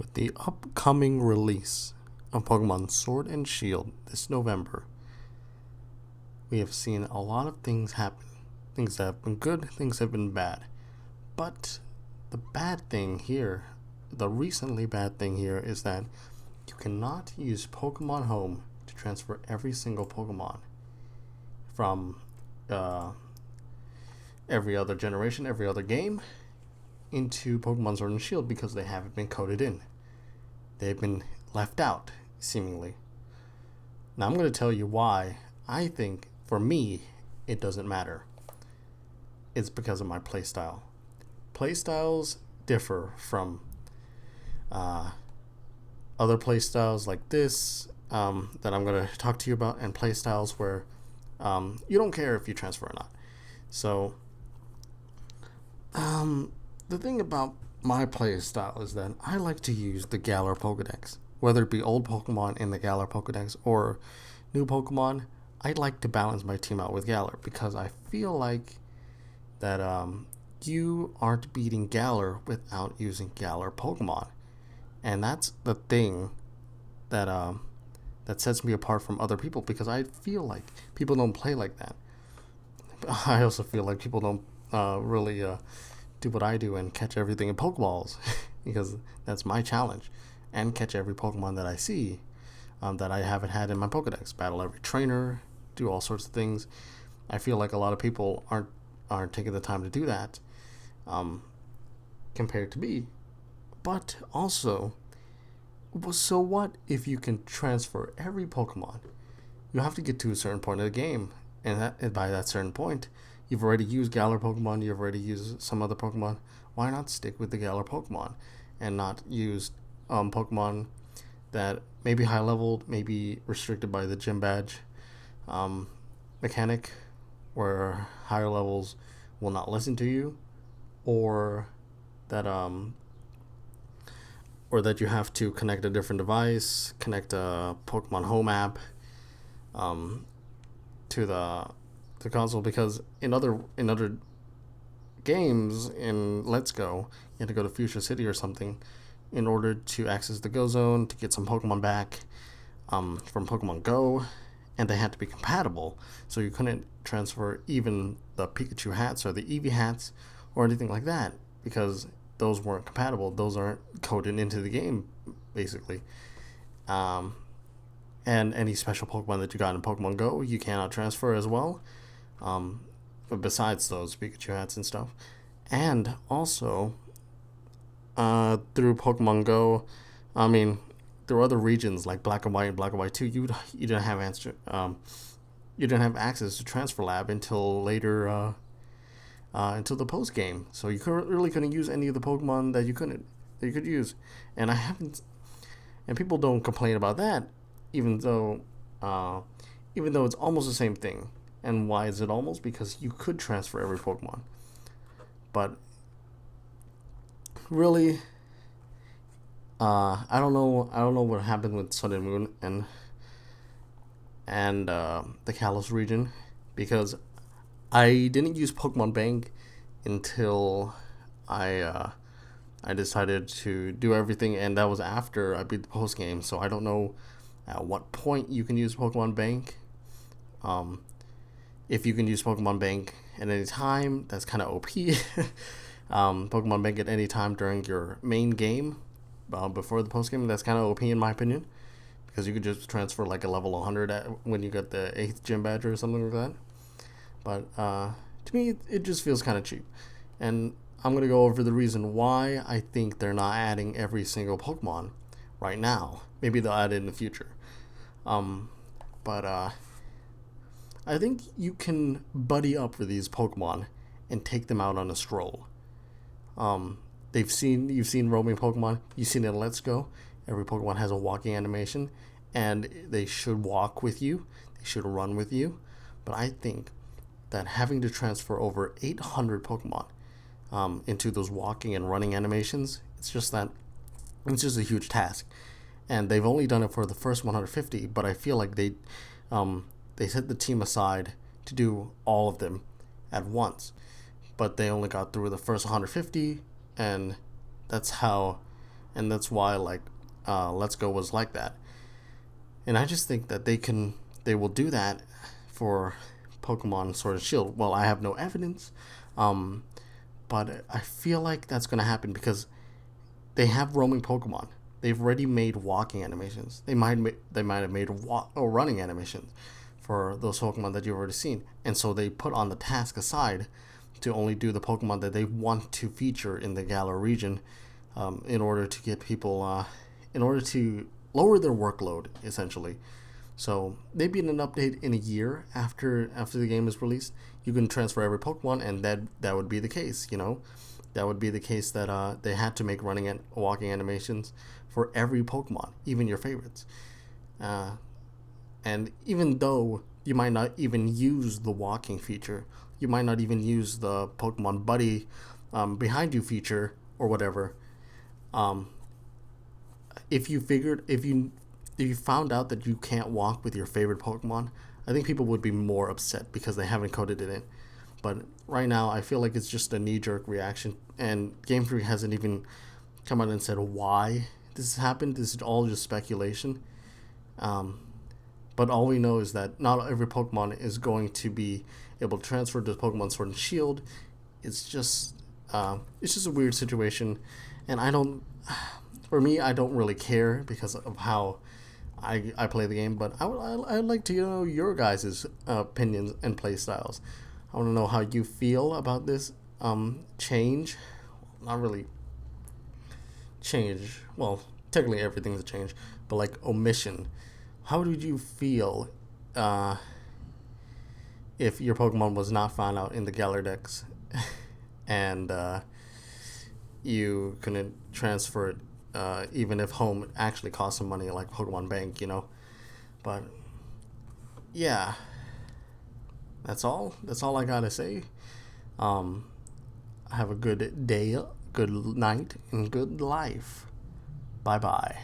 With the upcoming release of Pokemon Sword and Shield this November, we have seen a lot of things happen. Things that have been good, things that have been bad. But the bad thing here, the recently bad thing here, is that you cannot use Pokemon Home to transfer every single Pokemon from every other generation, every other game, into Pokemon Sword and Shield because they haven't been coded in. They've been left out, seemingly. Now I'm going to tell you why I think, for me, it doesn't matter. It's because of my playstyle. Playstyles differ from other playstyles like this that I'm going to talk to you about, and playstyles where you don't care if you transfer or not. So, the thing about my playstyle is that I like to use the Galar Pokedex. Whether it be old Pokemon in the Galar Pokedex or new Pokemon, I like to balance my team out with Galar because I feel like that you aren't beating Galar without using Galar Pokemon. And that's the thing that that sets me apart from other people, because I feel like people don't play like that. I also feel like people don't really do what I do and catch everything in Pokeballs because that's my challenge, and catch every Pokemon that I see that I haven't had in my Pokedex. Battle every trainer, do all sorts of things. I feel like a lot of people aren't taking the time to do that compared to me. But also, so what if you can transfer every Pokemon? You have to get to a certain point of the game, and by that certain point, you've already used Galar Pokemon, you've already used some other Pokemon. Why not stick with the Galar Pokemon and not use Pokemon that may be high leveled, maybe restricted by the gym badge mechanic, where higher levels will not listen to you, or that you have to connect a different device, connect a Pokemon Home app to the console, because in other games in Let's Go, you had to go to Fuchsia City or something in order to access the Go Zone to get some Pokemon back from Pokemon Go, and they had to be compatible, so you couldn't transfer even the Pikachu hats or the Eevee hats or anything like that because those weren't compatible. Those aren't coded into the game, basically. And any special Pokemon that you got in Pokemon Go, you cannot transfer as well. But besides those Pikachu hats and stuff, and also through Pokemon Go, I mean, there were other regions like Black and White and Black and White 2. You didn't have you didn't have access to Transfer Lab until later. Until the post game, so you really couldn't use any of the Pokemon that you could use, and I haven't, and people don't complain about that, even though it's almost the same thing. And why is it almost? Because you could transfer every Pokemon, but really, I don't know what happened with Sun and Moon and the Kalos region, because I didn't use Pokemon Bank until I decided to do everything, and that was after I beat the post game. So I don't know at what point you can use Pokemon Bank. If you can use Pokemon Bank at any time, that's kind of OP. Pokemon Bank at any time during your main game before the post game, that's kind of OP in my opinion, because you could just transfer like a level 100 when you get the 8th gym badge or something like that. But to me, it just feels kind of cheap. And I'm going to go over the reason why I think they're not adding every single Pokemon right now. Maybe they'll add it in the future. But I think you can buddy up with these Pokemon and take them out on a stroll. You've seen roaming Pokemon. You've seen it in Let's Go. Every Pokemon has a walking animation, and they should walk with you. They should run with you. But I think that having to transfer over 800 Pokemon into those walking and running animations, it's just a huge task. And they've only done it for the first 150, but I feel like they set the team aside to do all of them at once. But they only got through the first 150, and that's how and that's why like Let's Go was like that. And I just think that they will do that for Pokemon Sword and Shield. Well, I have no evidence, um, but I feel like that's gonna happen because they have roaming Pokemon. They've already made walking animations. They might have made or running animations for those Pokemon that you've already seen, and so they put on the task aside to only do the Pokemon that they want to feature in the Galar region, in order to get people, in order to lower their workload essentially. So maybe in an update in a year after the game is released, you can transfer every Pokemon, and that would be the case. That would be the case that they had to make running and walking animations for every Pokemon, even your favorites. Uh, and even though you might not even use the walking feature, you might not even use the Pokemon Buddy behind you feature or whatever. Um, if you found out that you can't walk with your favorite Pokemon, I think people would be more upset because they haven't coded it in. But right now, I feel like it's just a knee jerk reaction, and Game Freak hasn't even come out and said why this has happened. This is all just speculation. Um, but all we know is that not every Pokemon is going to be able to transfer to Pokemon Sword and Shield. It's just a weird situation, and I don't. For me, I don't really care because of how I play the game. But I'd like to know your guys' opinions and play styles. I want to know how you feel about this change. Not really change. Well, technically everything's a change, but like omission. How did you feel if your Pokemon was not found out in the Galar Dex and you couldn't transfer it, even if home actually cost some money, like Pokemon Bank? But yeah, that's all. That's all I gotta say. Um, have a good day, good night, and good life. Bye bye.